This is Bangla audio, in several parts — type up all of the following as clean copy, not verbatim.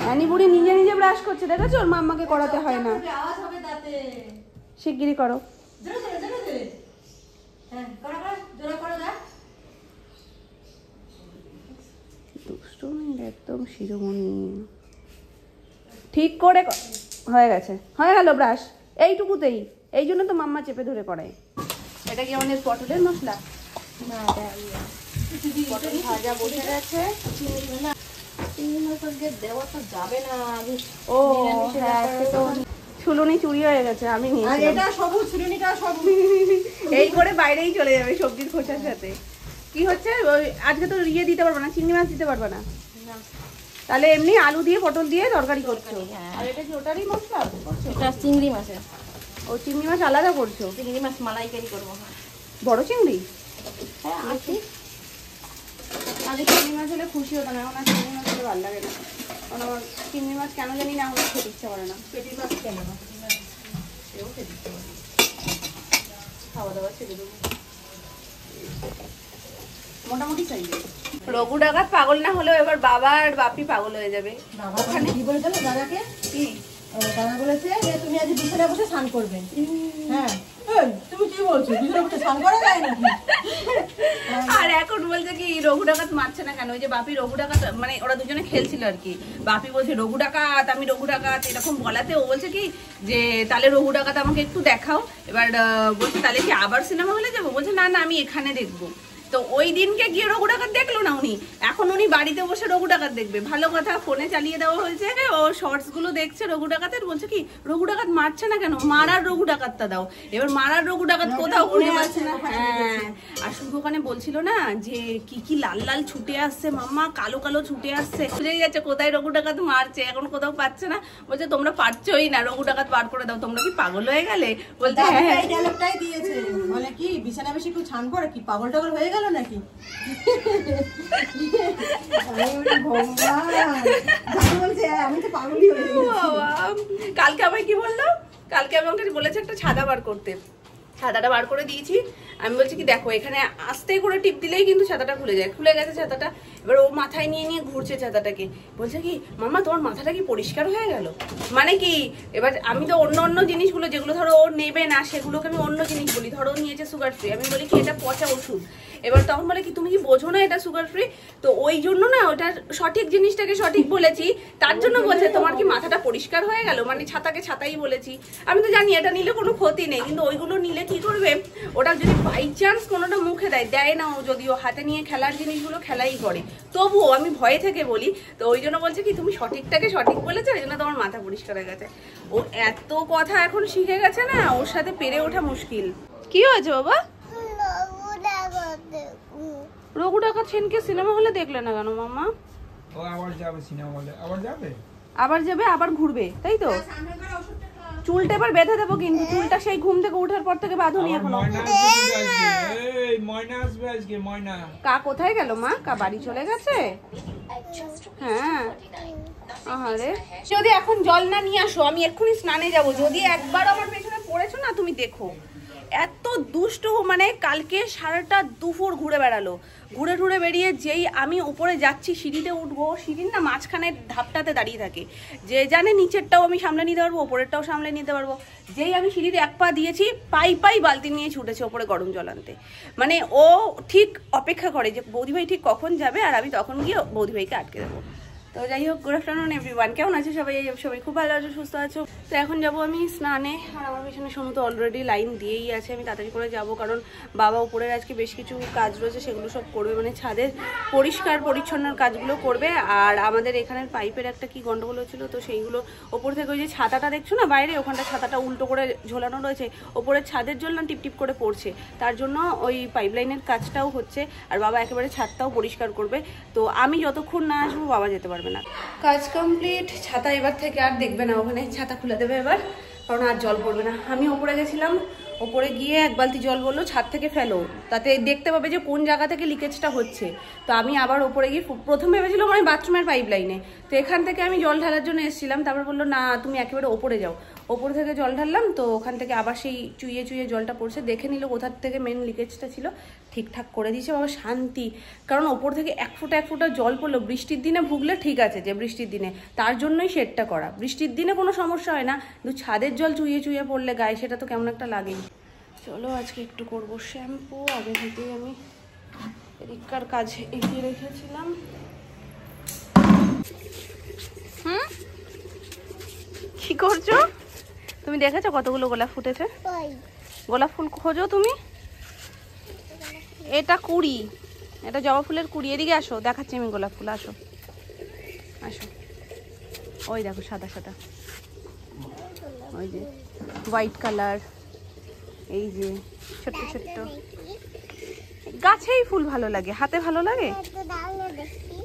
রানী বুড়ি নিজে নিজে ব্রাশ করছে, দেখেছো? ওর মাম্মাকে করাতে হয় না। শিগগিরই করো। একদম শিরোমণি ঠিক করে হয়ে গেছে, হয়ে গেল ব্রাশ এইটুকুতেই। এই জন্য তো মাম্মা চেপে ধরে করায়। এটা কি আমাদের পটলের মশলা? পটল ভাজা বসে গেছে। দেওয়া তো যাবে না। ও হ্যাঁ, তো ছুলুনি চুরি হয়ে গেছে, আমি নিয়েছি। এটা সবুজ ছুলুনিটা সবুজ এই করে বাইরেই চলে যাবে সবজির খোসার সাথে। কি হচ্ছে আজকে তো ইয়ে দিতে পারবো না, চিংড়ি মাছ দিতে পারবো না, তাহলে এমনি আলু দিয়ে পটল দিয়ে তরকারি করছো। আর এটা কি ওটারই মশলা? এটা চিংড়ি মাছের। ও চিংড়ি মাছ আলাদা করছো? চিংড়ি মাছ মালাইকারি করবো। বড় চিংড়ি? হ্যাঁ আছে। আগে চিংড়ি মাছ হলে খুশি হতো না, এখন আর চিংড়ি মাছ হলে ভালো লাগে না। কারণ আমার চিংড়ি মাছ কেন জানি না আমাকে খেতে ইচ্ছা করে না। পেটির মাছ কেন না? এও খেতে ইচ্ছা করে। খাওয়া দাওয়া ছেড়ে দেবো মোটামুটি সাইজে। রঘু ডাকাত পাগল না হলেও এবার বাবা আর বাপি পাগল হয়ে যাবে। ওখানে কি বলে দিল দাদাকে? কি দাদা বলেছে যে তুমি আজ বিছানায় বসে স্নান করবে। হ্যাঁ তুমি কি বলছো? বিছানায় বসে স্নান করা যায় নাকি? আর এখন বলছে কি রঘু ডাকাত মারছে না কেন? ওই যে বাপি রঘু ডাকাত, মানে ওরা দুজনে খেলছিল আর কি। বাপি বলছে রঘু ডাকাত, আমি রঘু ডাকাত, এরকম বলাতে ও বলছে কি যে তাহলে রঘু ডাকাত আমাকে একটু দেখাও। এবার বলছে তাহলে কি আবার সিনেমা হলে যাবো? বলছে না না, আমি এখানে দেখবো। তো ওই দিনকে গিয়ে রঘু ডাকাত দেখলো না উনি, এখন উনি বাড়িতে বসে রঘু ডাকাত দেখবে। ভালো কথা, ফোনে চালিয়ে দেওয়া হয়েছে, ও শর্টস গুলো দেখছে রঘু ডাকাতের। বলছে কি রঘু ডাকাত মারছে না কেন? মারার রঘু ডাকাতটা দাও। এবার মারার রঘু ডাকাত কোথাও খুঁজে পাচ্ছে না। হ্যাঁ, আর শুধু ওখানে বলছিল না যে কি কি লাল লাল ছুটে আসছে মাম্মা, কালো কালো ছুটে আসছে, বুঝেই যাচ্ছে কোথায় রঘু ডাকাত মারছে। এখন কোথাও পাচ্ছে না, বলছে তোমরা পারছোই না, রঘু ডাকাত পার করে দাও, তোমরা কি পাগল হয়ে গেলে? বলছে হ্যাঁ, এই ডায়লগটাই দিয়েছে। বলে কি বিছানায় বসে কেউ ছান করে কি পাগল টাগল হয়ে গেল নাকি? কালকে আমায় কি বললো? কালকে আমাকে বলেছে একটা ছাদা বার করতে, ছাতাটা বার করে দিয়েছি। আমি বলছি কি দেখো এখানে আস্তে করে টিপ দিলেই কিন্তু ছাতাটা খুলে যায়। খুলে গেছে ছাতাটা, এবার ও মাথায় নিয়ে নিয়ে ঘুরছে ছাতাটাকে। বলছে কি মাম্মা তোমার মাথাটা কি পরিষ্কার হয়ে গেল? মানে কি এবার আমি তো অন্য অন্য জিনিসগুলো যেগুলো ধরো ও নেবে না সেগুলোকে আমি অন্য জিনিস বলি। ধরো ও নিয়েছে সুগার ফ্রি, আমি বলি কি এটা পচা ওষুধ। এবার তখন বলে কি তুমি কি বোঝো না এটা সুগার ফ্রি? তো ওই জন্য না ওটা সঠিক জিনিসটাকে সঠিক বলেছি, তার জন্য বলছে তোমার কি মাথাটা পরিষ্কার হয়ে গেল? মানে ছাতাকে ছাতাই বলেছি। আমি তো জানি এটা নিলে কোনো ক্ষতি নেই, কিন্তু ওইগুলো নিলে কি করবে, ওটা যদি বাই চান্স কোনোটা মুখে দেয় না, ও যদিও হাতে নিয়ে খেলার জিনিসগুলো খেলাই করে, তবুও আমি ভয়ে থেকে বলি। তো ওই জন্য বলছে কি তুমি সঠিকটাকে সঠিক বলেছো, ওই জন্য তোমার মাথা পরিষ্কার হয়ে গেছে। ও এত কথা এখন শিখে গেছে না, ওর সাথে পেরে ওঠা মুশকিল। কি হয়েছে বাবা? রঘু ডাকাত সেনকে সিনেমা হলে দেখলে না কেন মাম্মা? ও আবার যাবে সিনেমা হলে, আবার যাবে, আবার ঘুরবে, তাই তো? চুলটা এবার বেঁধে দেবো, কিন্তু চুলটা সেই ঘুম থেকে ওঠার পর থেকে বাঁধুনি এখনো। এই ময়না আসবে আজকে। ময়না কা কোথায় গেল মা? কা বাড়ি চলে গেছে? হ্যাঁ, আরে যদি এখন জল না নিয়ে আসো আমি এক্ষুনি স্নানে যাব। যদি একবার আমার পেছনে পড়েছো না তুমি দেখো, এত দুষ্ট। মানে কালকে সারাটা দুপুর ঘুরে বেড়ালো, ঘুরে ঘুরে বেরিয়ে যেই আমি উপরে যাচ্ছি সিঁড়িতে উঠবো, সিঁড়ির না মাঝখানে ধাপটাতে দাঁড়িয়ে থাকে। যে জানে নিচেরটাও আমি সামলে নিতে পারবো, ওপরেরটাও সামলে নিতে পারবো। যেই আমি সিঁড়িতে এক পা দিয়েছি, পাই বালতি নিয়ে ছুটেছে ওপরে গরম জল আনতে। মানে ও ঠিক অপেক্ষা করে যে বৌদিভাই ঠিক কখন যাবে, আর আমি তখন গিয়ে বৌদিভাইকে আটকে দেবো। তো যাই হোক, গুড আফটারনুন এভরিওয়ান। কেমন আছো সবাই? সবাই খুব ভালো আছো, সুস্থ আছো। তো এখন যাবো আমি স্নানে, আর আমার পিছনে সমস্ত অলরেডি লাইন দিয়েই আছে। আমি তাড়াতাড়ি করে যাব, কারণ বাবা উপরের আজকে বেশ কিছু কাজ রয়েছে, সেগুলো সব করবে। মানে ছাদের পরিষ্কার পরিচ্ছন্নর কাজগুলো করবে। আর আমাদের এখানের পাইপের একটা কি গন্ডগোল হচ্ছিলো, তো সেইগুলো ওপর থেকে ওই যে ছাতাটা দেখছো না বাইরে, ওখানটা ছাতাটা উল্টো করে ঝোলানো রয়েছে, ওপরের ছাদের জল না টিপ টিপ করে পড়ছে, তার জন্য ওই পাইপ লাইনের কাজটাও হচ্ছে। আর বাবা একেবারে ছাদটাও পরিষ্কার করবে। তো আমি যতক্ষণ না আসবো বাবা যেতে পারবে না। কাজ কমপ্লিট। ছাতা এবার থেকে আর দেখবে না, ওখানে ছাতা খুলে দেবে এবার, কারণ আর জল পড়বে না। আমি ওপরে গেছিলাম, ওপরে গিয়ে এক বালতি জল বললো ছাদ থেকে ফেলো, তাতে দেখতে পাবে যে কোন জায়গা থেকে লিকেজটা হচ্ছে। তো আমি আবার ওপরে গিয়ে প্রথম ভেবেছিলাম আমি বাথরুমের পাইপ লাইনে, তো এখান থেকে আমি জল ঢালার জন্য এসেছিলাম। তারপর বললো না তুমি একেবারে ওপরে যাও। ওপর থেকে জল ঢাললাম, তো ওখান থেকে আবার সেই চুইয়ে চুইয়ে জলটা পড়ছে, দেখে নিল কোথার থেকে মেন লিকেজটা ছিল, ঠিকঠাক করে দিয়েছে। বাবা শান্তি, কারণ ওপর থেকে এক ফোঁটা জল পড়লো। বৃষ্টির দিনে ভুগলে ঠিক আছে, যে বৃষ্টির দিনে তার জন্যই শেডটা করা, বৃষ্টির দিনে কোনো সমস্যা হয় না, কিন্তু ছাদের জল চুইয়ে চুইয়ে পড়লে গায়ে সেটা তো কেমন একটা লাগে। চলো আজকে একটু করবো শ্যাম্পু। আগে থেকেই আমি এদিককার কাজ এগিয়ে রেখেছিলাম। কি করছো তুমি? দেখেছো কতগুলো গোলাপ ফুটেছে? গোলাপ ফুল খোঁজো তুমি? এটা কুড়ি, এটা জবা ফুলের কুড়ি। এদিকে আসো, দেখাচ্ছি আমি গোলাপ ফুল। আসো আসো, ওই দেখো সাদা সাদা, ওই যে হোয়াইট কালার, এই যে ছোট্ট ছোট্ট। গাছেই ফুল ভালো লাগে, হাতে ভালো লাগে।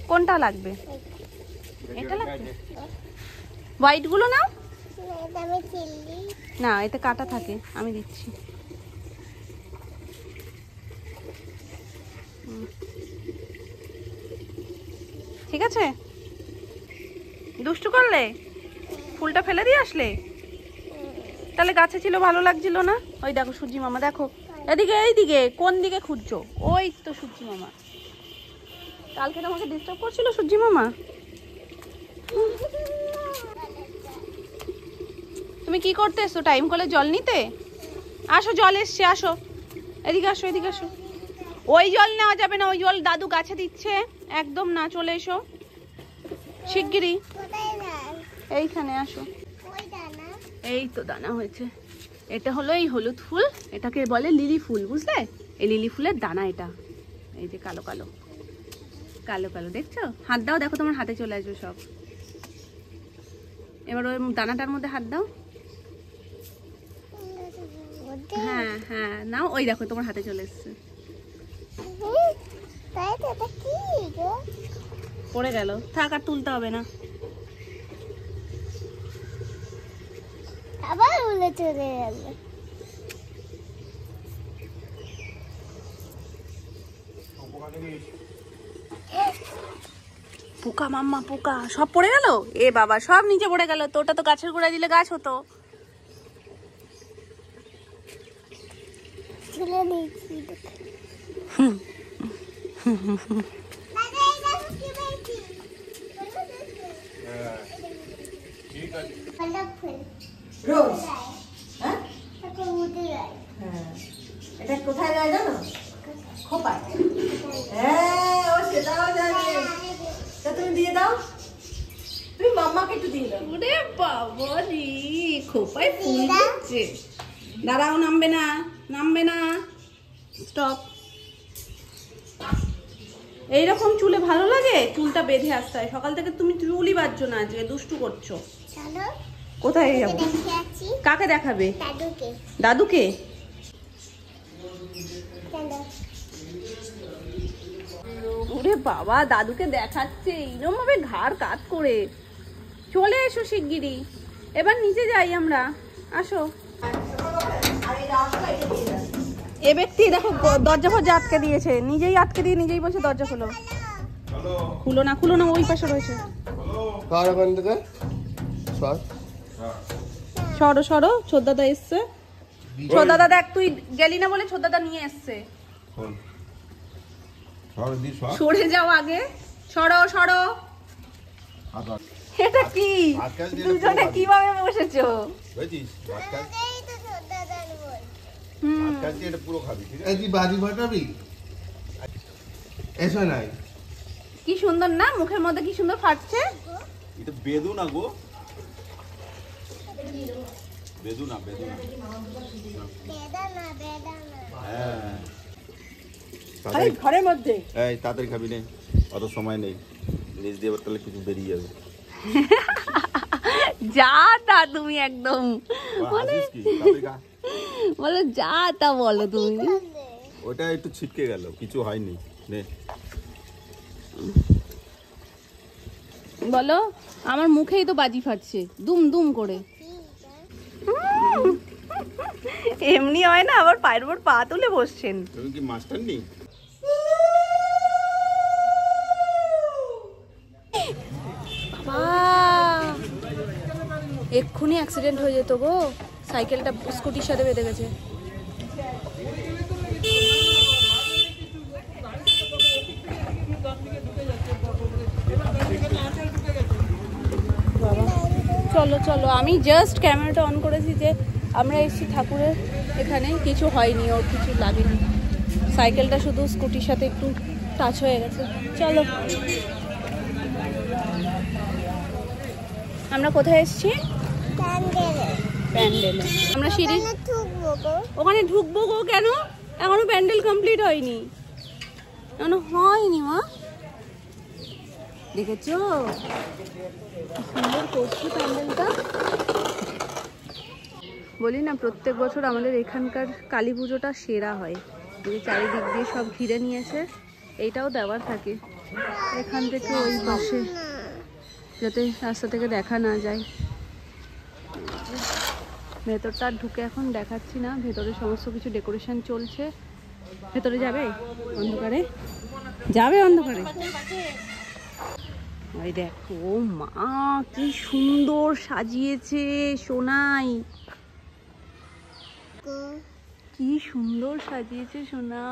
কোনটা লাগবে? এটা লাগবে? হোয়াইট গুলো নাও না, এতে কাটা থাকে, আমি দিচ্ছি। ঠিক আছে, দুষ্টু করলে ফুলটা ফেলে দিয়ে আসলে, তাহলে গাছে ছিল ভালো লাগছিল না। ওই দেখো সূর্যি মামা, দেখো এদিকে, এইদিকে কোন দিকে খুঁজছো? ওই তো সূর্যি মামা। কালকে তোমাকে ডিস্টার্ব করছিল সূর্যি মামা? তুমি কি করতে এসছো? টাইম কলে জল নিতে? আসো, জল এসছে, আসো এদিকে, আসো এদিকে আসো। ওই জল নেওয়া যাবে না, ওই জল দাদু গাছে দিচ্ছে, একদম না। চলে এসো শিগগিরই, এইখানে আসো। এই তো দানা হয়েছে। এটা হলো এই হলুদ ফুল, এটাকে বলে লিলি ফুল, বুঝলে? এই লিলি ফুলের দানা এটা। এই যে কালো কালো কালো কালো, দেখছো? হাত দাও, দেখো তোমার হাতে চলে আসবে সব। এবার ওই দানাটার মধ্যে হাত দাও। হ্যাঁ হ্যাঁ নাও, ওই দেখো তোমার হাতে চলে এসছে। পড়ে গেল, থাক আর তুলতে হবে না। আবার উলে চলে গেল। পোকা মাম্মা, পোকা সব পড়ে গেল। এ বাবা, সব নিচে পড়ে গেল। তো ওটা তো গাছের গোড়ায় দিলে গাছ হতো। তুলে নিয়েছি। রোজ, হ্যাঁ হ্যাঁ, এটা কোথায় যায় জানো? খোপায়। হ্যাঁ, ও সেটাও জানে। তা তুমি দিয়ে দাও, তুমি মাম্মাকে একটু দিয়ে দাও। ওরে বাবা রে, খোপায় ফুল দিচ্ছে। দাঁড়াও, নামবে না, নামবে না, স্টপ। এইরকম চুলে ভালো লাগে? চুলটা বেঁধে আসতে হয়। সকাল থেকে তুমি চুলই বাঁধছো না, আজকে দুষ্টু করছো। চলো কোথায় যাবো? দেখে আছি কাকে দেখাবে? দাদুকে। দাদুকে? চলো। ওরে বাবা, দাদুকে দেখাচ্ছে এইরকম ভাবে ঘাড় কাত করে। চলে এসো শিগগিরই, এবার নিচে যাই আমরা। আসো। এ ব্যক্তি দেখো দরজা ফরজা আটকে দিয়েছে, নিজেই আটকে দিয়ে নিজেই বলছে দরজা খোলো। খুলো না, খুলো না, ওই পাশে রয়েছে। সরো সরো, ছোটদাদা এসছে। ছোটদাদা দেখ, তুই গেলি না বলে ছোটদাদা নিয়ে এসছে। সরে যাও আগে, সরো সরো। এটা কি দুজনে কিভাবে বসেছো? এই তো দাদার বল। কি সুন্দর না, মুখের মধ্যে কি সুন্দর ফাটছে। এটা বেদুনা গো, বেদুনা বেদুনা। বেদানা বেদানা। হ্যাঁ, আরে ঘরের মধ্যে এই তাড়াতাড়ি খাবি নে, অত সময় নেই। নিজ দিয়ে এবার তাহলে কিছু বেরিয়ে যাবে। যা তা তুমি একদম হাসিস কি? তাড়াতাড়ি খা। বলো যা তা বলো তুমি। ওটা একটু ছিটকে গেল, কিছু হয়নি। নে বলো, আমার মুখেই তো বাজি ফাটছে দুম দুম করে। এমনি হয় না, আবার পায়ের উপর পা তুলে বসছেন। তুমি কি মাস্টার নেই? এক্ষুনি অ্যাক্সিডেন্ট হয়ে যেত গো, সাইকেলটা স্কুটির সাথে বেঁধে গেছে। চলো চলো, আমি জাস্ট ক্যামেরাটা অন করেছি যে আমরা এসেছি ঠাকুরের এখানে, কিছু হয়নি, ওর কিছু লাগেনি, সাইকেলটা শুধু স্কুটির সাথে একটু টাচ হয়ে গেছে। চলো, আমরা কোথায় এসেছি? প্যান্ডেলে। আমরা সিঁড়ি ওখানে ঢুকবো গো। কেন? এখনো প্যান্ডেল কমপ্লিট হয়নি, এখনো হয়নি মা। দেখেছো কি সুন্দর করছে প্যান্ডেলটা। বলি না, প্রত্যেক বছর আমাদের এখানকার কালী পুজোটা সেরা হয়। যে চারিদিক দিয়ে সব ঘিরে নিয়েছে, এইটাও দেওয়ার থাকে এখান থেকে ওই পাশে, যাতে রাস্তা থেকে দেখা না যায়। ভেতরটা ঢুকে এখন দেখাচ্ছি না, ভেতরে সমস্ত কিছু ডেকোরেশন চলছে। ভেতরে যাবে অন্ধকারে? যাবে অন্ধকারে? ওই দেখো মা কি সুন্দর সাজিয়েছে সোনাই, কি সুন্দর সাজিয়েছে সোনা।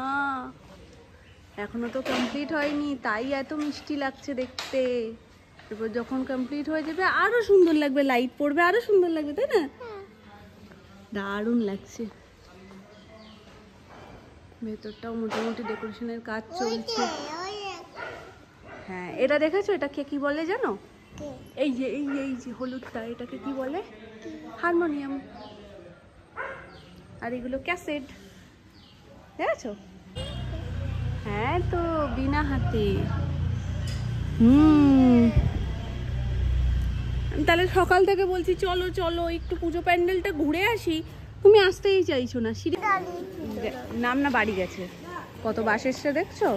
এখনো তো কমপ্লিট হয়নি, তাই এত মিষ্টি লাগছে দেখতে। এরপর যখন কমপ্লিট হয়ে যাবে আরো সুন্দর লাগবে, লাইট পড়বে আরো সুন্দর লাগবে, তাই না? দারুণ লাগছে। ভেতরটাও মোটামুটি ডেকোরেশনের কাজ চলছে। হ্যাঁ, এটা দেখেছো? এটাকে কি বলে জানো? এই যে এই যে হলুদটা, এটাকে কি বলে? হারমোনিয়াম। আর এগুলো ক্যাসেট, দেখেছো? হ্যাঁ তো, বিনা হাতে। তাহলে সকাল থেকে বলছি চলো চলো একটু পুজো প্যান্ডেলটা ঘুরে আসি, তুমি আসতেই চাইছো না। সিঁড়ি নাম না বাড়ি গেছে, কত বাস এসছে দেখছো?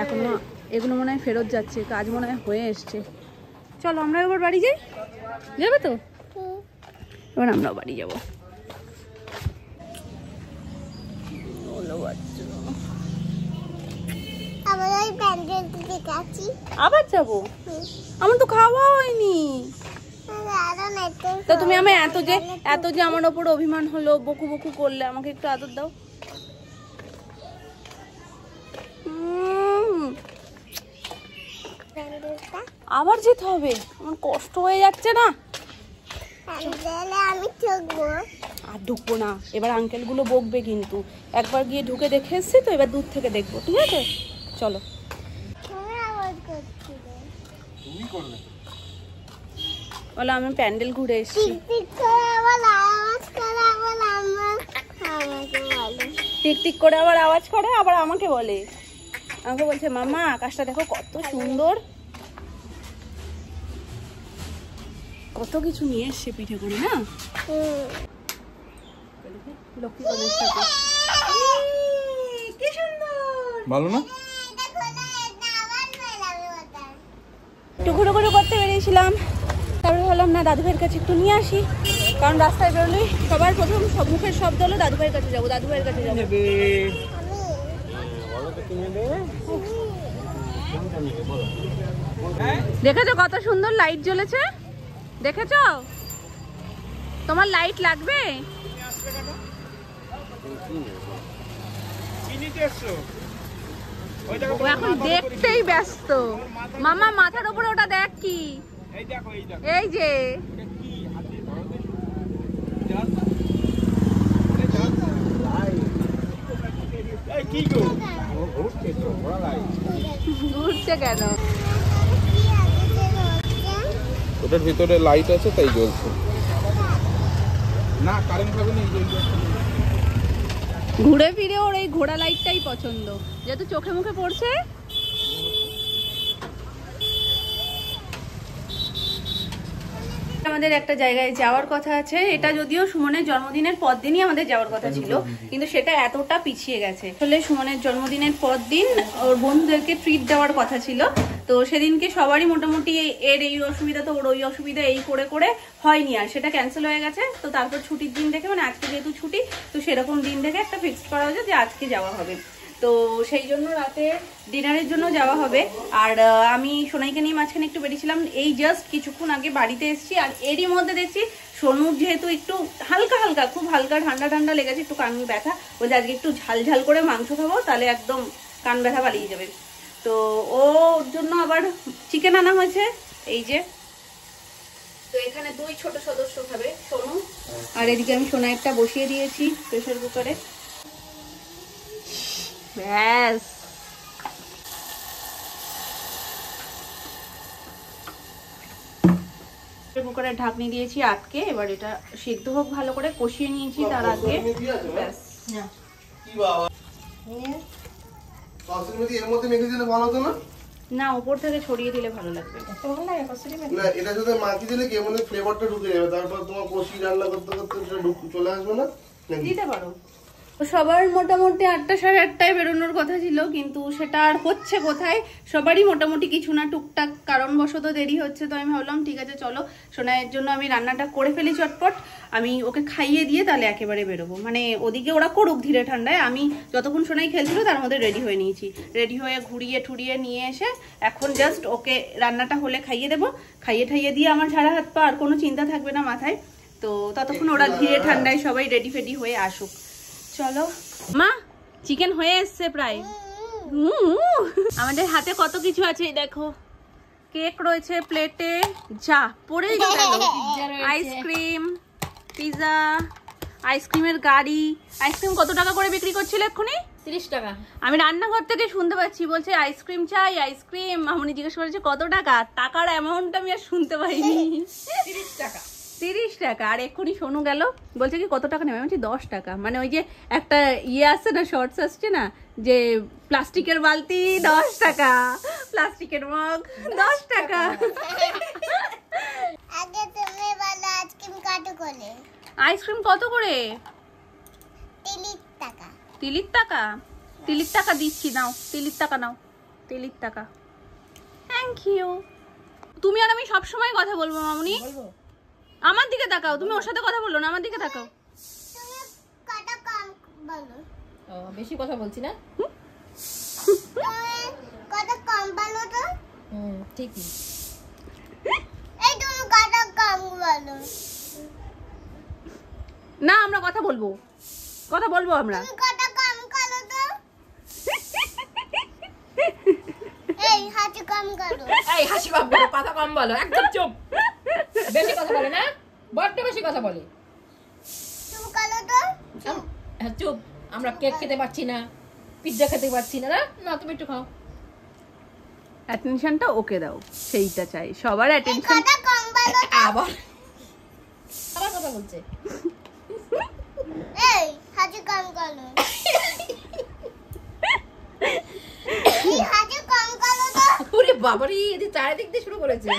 এখনো এগুলো মনে হয় ফেরত যাচ্ছে, কাজ মনে হয় হয়ে এসছে। চলো আমরা এবার বাড়ি যাই। যাবে তো? এবার আমরাও বাড়ি যাবো। আবার যাবো? আমার তো খাওয়া হয়নি। তো তুমি আমি এত যে আমার ওপর অভিমান হলো, বকু বকু করলে, আমাকে একটু আদর দাও। আবার যেতে হবে? আমার কষ্ট হয়ে যাচ্ছে না। আমি ঢুকবো। আর ঢুকবো না, এবার আঙ্কেল গুলো বকবে কিন্তু। একবার গিয়ে ঢুকে দেখে এসছি তো, এবার দূর থেকে দেখবো, ঠিক আছে? চলো। বলো আমি প্যান্ডেল ঘুরে এসেছি। টিক টিক করে আবার আওয়াজ করে, আবার আমাকে বলে। আমাকে বলছে মামা আকাশটা দেখো কত সুন্দর, কত কিছু নিয়ে এসছে পিঠে করে না। লক্ষ্মী গণেশ ঠাকুর কি সুন্দর, ভালো না? একটু ঘুরে ঘুরে করতে বেরিয়েছিলাম, তারপরে ভাবলাম না দাদু ভাইয়ের কাছে একটু নিয়ে আসি, কারণ রাস্তায় বেরোলেই সবার প্রথম মুখের শব্দ হলো দাদু ভাইয়ের কাছে যাবো, দাদু ভাইয়ের কাছে যাবো। দেখেছো কত সুন্দর লাইট জ্বলেছে? দেখেছো? তোমার লাইট লাগবে? ও এখন দেখতেই ব্যস্ত। মামা মাথার উপরে ওটা দেখ কি? এই যে ঘুরছে কেন? ওটার ভিতরে লাইট আছে তাই জ্বলছে না, কারেন্ট হবে না। ঘুরে ফিরে ওর এই ঘোড়া লাইটটাই পছন্দ, যেহেতু চোখে মুখে পড়ছে। আমাদের একটা জায়গায় যাওয়ার কথা আছে, এটা যদিও সুমনের জন্মদিনের পর দিনই আমাদের যাওয়ার কথা ছিল, কিন্তু সেটা এতটা পিছিয়ে গেছে। আসলে সুমনের জন্মদিনের পর দিন ওর বন্ধুদেরকে ট্রিট দেওয়ার কথা ছিল, তো সেদিনকে সবারই মোটামুটি এর এই অসুবিধা তো ওর ওই অসুবিধা এই করে করে হয়নি, আর সেটা ক্যান্সেল হয়ে গেছে। তো তারপর ছুটির দিন দেখে, মানে আজকে যেহেতু ছুটি, তো সেরকম দিন দেখে একটা ফিক্সড করা হয়েছে যে আজকে যাওয়া হবে। তো সেই জন্য রাতে ডিনারের জন্য যাওয়া হবে। আর আমি সোনাইকে নিয়ে মাঝখানে একটু বেরিয়েছিলাম, এই জাস্ট কিছুক্ষণ আগে বাড়িতে এসেছি। আর এরই মধ্যে দেখছি সোনুর যেহেতু একটু হালকা হালকা, খুব হালকা ঠান্ডা ঠান্ডা লেগেছে, একটু কান ব্যথা, বলছে আজকে একটু ঝাল ঝাল করে মাংস খাবো, তাহলে একদম কান ব্যথা পালিয়ে যাবে। তো ওর জন্য আবার চিকেন আনা হয়েছে, এই যে। তো এখানে 2 ছোট সদস্য খাবে, সোনু আর এদিকে আমি সোনাইয়েরটা বসিয়ে দিয়েছি প্রেসার কুকারে। ব্যাস, কুকারের ঢাকনি দিয়েছি আটকে, এবার এটা সিদ্ধ হোক ভালো করে, কষিয়ে নিয়েছি তার আগে। ব্যাস, এর মধ্যে মেখে দিলে ভালো হতো না? না, উপর থেকে ছড়িয়ে দিলে ভালো লাগবে। না, এটা সাথে মাখি দিলে কি এর মধ্যে ফ্লেভারটা ঢুকে যাবে, তারপর তোমার কষি রান্না করতে করতে সেটা চলে আসবে না? দিতে পারো। সবার মোটামুটি 8টা সাড়ে 8টায় বেরোনোর কথা ছিল, কিন্তু সেটা আর হচ্ছে কোথায়। সবারই মোটামুটি কিছু না টুকটাক কারণবশত দেরি হচ্ছে। তো আমি ভাবলাম ঠিক আছে চলো, সোনাইয়ের জন্য আমি রান্নাটা করে ফেলি চটপট, আমি ওকে খাইয়ে দিয়ে তাহলে একেবারে বেরোবো। মানে ওদিকে ওরা করুক ধীরে ঠান্ডায়, আমি যতক্ষণ সোনাই খেলছিল তার মধ্যে রেডি হয়ে নিয়েছি। রেডি হয়ে ঘুরিয়ে ঠুরিয়ে নিয়ে এসে এখন জাস্ট ওকে রান্নাটা হলে খাইয়ে দেবো। খাইয়ে ঠাইয়ে দিয়ে আমার ঝাড়া হাত পা আর কোনো চিন্তা থাকবে না মাথায়। তো ততক্ষণ ওরা ধীরে ঠান্ডায় সবাই রেডি ফেডি হয়ে আসুক। চলো মা, চিকেন হয়ে এসছে প্রায়। আমাদের হাতে কত কিছু আছে দেখো, কেক রয়েছে প্লেটে, যা পড়েই গেল, আইসক্রিম, পিজা, আইসক্রিমের গাড়ি। আইসক্রিম কত টাকা করে বিক্রি করছিল এক্ষুনি? 30 টাকা। আমি রান্নাঘর থেকে শুনতে পাচ্ছি, বলছে আইসক্রিম চাই আইসক্রিম। মামুনি জিজ্ঞেস করেছে কত টাকা, টাকার অ্যামাউন্ট আমি আর শুনতে পাইনি। 30 টাকা। 30 টাকা। আর এক্ষুনি শোনু গেল, বলছে কি কত টাকা নেবে? আমি বলছি 10 টাকা। মানে ওই যে একটা আসছে না, শর্টস আসছে না, যে প্লাস্টিকের বালতি 10 টাকা, প্লাস্টিকের মগ 10 টাকা। আগে তুমি বলো আইসক্রিম কত করে? আইসক্রিম কত করে? 30 টাকা। 30 টাকা? 30 টাকা দিচ্ছি, নাও 30 টাকা নাও, 30 টাকা। Thank you. তুমি আর আমি সবসময় কথা বলবো মামুনি। আমার দিকে তাকাও, তুমি ওর সাথে কথা বললো না, আমার দিকে তাকাও। তুমি কত কম বলো? ও, বেশি কথা বলছি না? তুমি কত কম বলো তো? ঠিকই। এই তুমি কত কম বলো? না, আমরা কথা বলবো, কথা বলবো আমরা। তুমি কত কম করো তো? এই হাতে কম করো। এই হাসি কম বলো, কথা কম বলো, একদম চুপ। বেশি কথা বলে না, বড্ড বেশি কথা বলে। তুমি করো তো? হ্যাঁ চুপ। আমরা কেক খেতে পারছি না, পিৎজা খেতে পারছি না। না তুমি একটু খাও। অ্যাটেনশনটা ওকে দাও, সেইটা চাই সবার অ্যাটেনশন। কত কম বলো তো? আবার আবার কথা বলছে। এই হাতে কম করো। এই হাতে কম করো তো? ওরে বাবারে, এদি চারিদিক দিয়ে শুরু করেছে।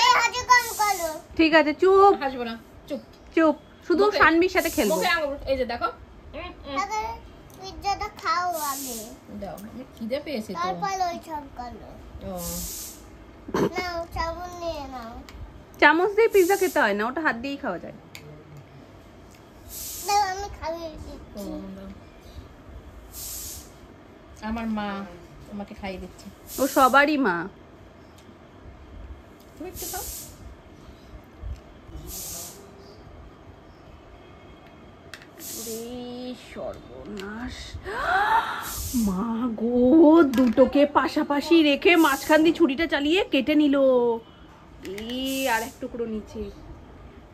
এই হাতে কম করো। ঠিক আছে চুপ হাসবো না, চুপ চুপ, শুধু মুখে- শানবির সাথে খেলবো। মুখে আঙুল, এই যে দেখো। আগে পিজ্জাটা খাও আগে, দাও, আমার খিদে পেয়েছে তো। তারপর ওই সব করো। ও, নাও সাবুন নিয়ে নাও। চামচ দিয়ে পিৎজা খেতে হয় না, ওটা হাত দিয়েই খাওয়া যায়। দাও আমি খাইয়ে ও, দিচ্ছি। দাও। আমার মা তোমাকে খাইয়ে দিচ্ছে, ও সবারই মা। তুমি একটু খাও। সর্বনাশ, মা গো, দুটোকে পাশাপাশি রেখে মাঝখান দিয়ে ছুরিটা চালিয়ে কেটে নিল। আর এক টুকরো নিচে।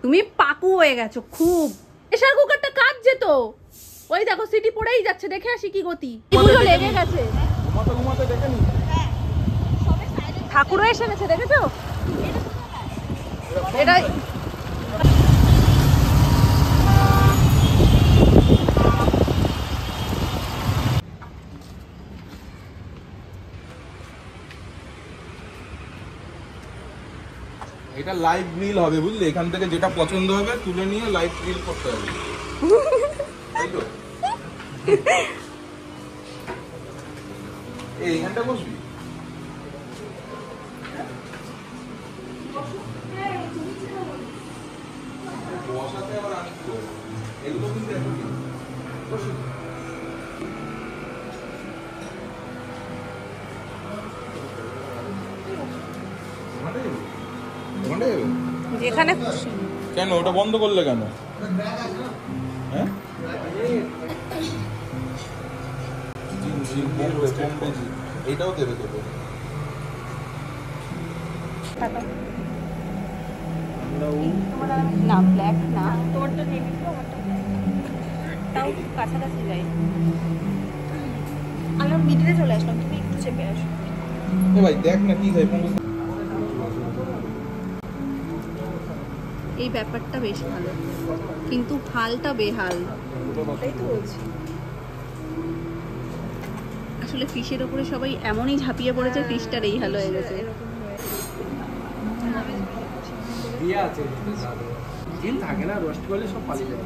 তুমি পাকু হয়ে গেছো খুব। প্রেসার কুকারটা কাজ যেত, ওই দেখো সিটি পড়েই যাচ্ছে, দেখে আসি কি গতি। এগুলো লেগে গেছে। ঠাকুরও এসে গেছে, দেখেছো? এটা এটা লাইভ গ্রিল হবে, বুঝলি? এখান থেকে যেটা পছন্দ হবে তুলে নিয়ে লাইভ গ্রিল করতে হবে, তাই তো? এইখানটা বসবি। বসাতে আবার আমি কি করবো? এগুলো কিন্তু একদমই বসে। ওখানে যাবে? যেখানে খুশি। কেন ওটা বন্ধ করলে কেন? হ্যাঁ এইটাও দেবে তোকে। না ব্ল্যাক না, তোরটা নেবি তো, তাও কাছাকাছি যাই। আমরা মিডিলে চলে আসলাম, তুমি একটু চেপে আসো। এ ভাই দেখ না কি খাই। এই ব্যাপারটা বেশ ভালো, কিন্তু হালটা বেহাল। তাই তো বলছি, আসলে ফিশের ওপরে সবাই এমনই ঝাঁপিয়ে পড়েছে, ফিশটার এই হাল হয়ে গেছে। দিয়া আছে জিন থাকে না, রোস্ট করলে সব পালিয়ে যাবে।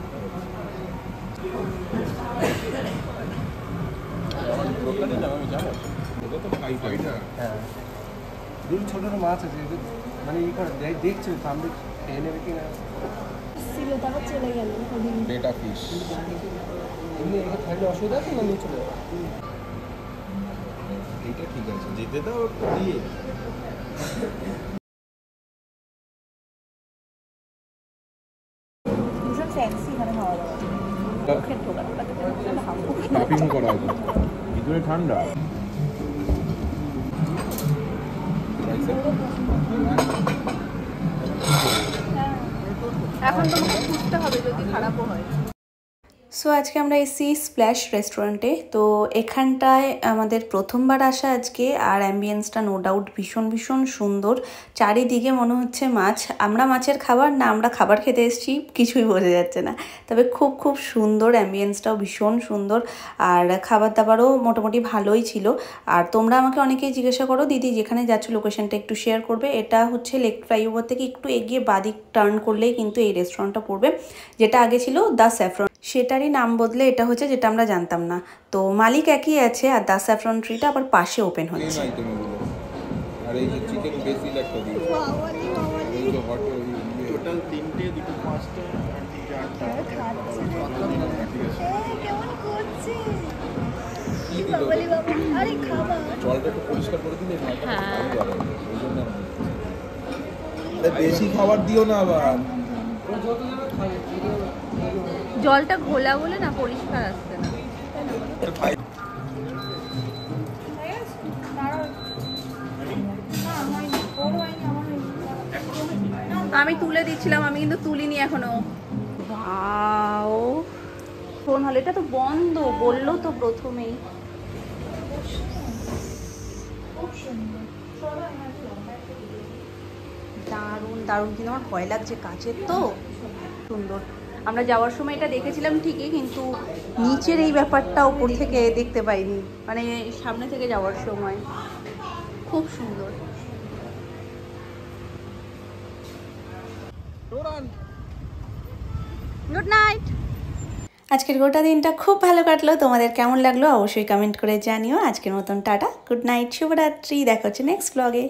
দোকানে যাবো আমি যাবো। এটা তো ফাইটার। হ্যাঁ দুই ছোট ছোট মাছ আছে, এদের মানে ই করে দেখছো সামনে খেয়ে নেবে কিনা। বেটা ফিশ। এমনি এখানে থাকলে অসুবিধা আছে না, নিয়ে চলে যাবে। এইটা ঠিক আছে। যেতে দাও একটু দিয়ে। ভীষণ ফ্যান্সি এখানে খাওয়া দাওয়া, স্টাফিং করা আছে ভিতরে ঠান্ডা। এখন তোমাকে খুঁজতে হবে যদি খারাপও হয়। সো আজকে আমরা এসেছি স্প্ল্যাশ রেস্টুরেন্টে। তো এখানটায় আমাদের প্রথমবার আসা আজকে, আর অ্যাম্বিয়েন্সটা নো ডাউট ভীষণ ভীষণ সুন্দর। চারিদিকে মনে হচ্ছে মাছ। আমরা মাছের খাবার না আমরা খাবার খেতে এসেছি কিছুই বোঝা যাচ্ছে না, তবে খুব খুব সুন্দর, অ্যাম্বিয়েন্সটাও ভীষণ সুন্দর, আর খাবার দাবারও মোটামুটি ভালোই ছিল। আর তোমরা আমাকে অনেকেই জিজ্ঞাসা করো দিদি যেখানে যাচ্ছ লোকেশনটা একটু শেয়ার করবে। এটা হচ্ছে লেক ফ্লাইওভার থেকে একটু এগিয়ে বাদিক টার্ন করলেই কিন্তু এই রেস্টুরেন্টটা পড়বে, যেটা আগে ছিল দ্য স্যাফরন। সেটারই নাম বদলে এটা হচ্ছে, যেটা আমরা জানতাম না। তো মালিক একই আছে, আর দ্য স্যাফরন ট্রিটা আবার পাশে ওপেন হচ্ছে। আইটেম এগুলো। আর এই যে চিকেন বেসিল একটা দিয়ে এই যে হট টোটাল 3টে 2টো 5টা আর 3টে 8টা। জলটা একটু পরিষ্কার করে দিলে না ওই জন্য বেশি খাবার দিও না আবার। জলটা ঘোলা বলে না পরিষ্কার আসছে না। আমি তুলে দিচ্ছিলাম, আমি কিন্তু তুলিনি এখনো। ওয়াও, ফোন হল, এটা তো বন্ধ বললো তো প্রথমেই। দারুণ দারুণ, কিন্তু আমার ভয় লাগছে, কাচের তো। সুন্দর। আমরা যাওয়ার সময় এটা দেখেছিলাম ঠিকই, কিন্তু নিচের এই ব্যাপারটা উপর থেকে দেখতে পাইনি, মানে সামনে থেকে যাওয়ার সময়। খুব সুন্দর। Good night. আজকের গোটা দিনটা খুব ভালো কাটলো। তোমাদের কেমন লাগলো অবশ্যই কমেন্ট করে জানিও। আজকের মতন টাটা, গুড নাইট, শুভরাত্রি। দেখা হচ্ছে নেক্সট ব্লগে।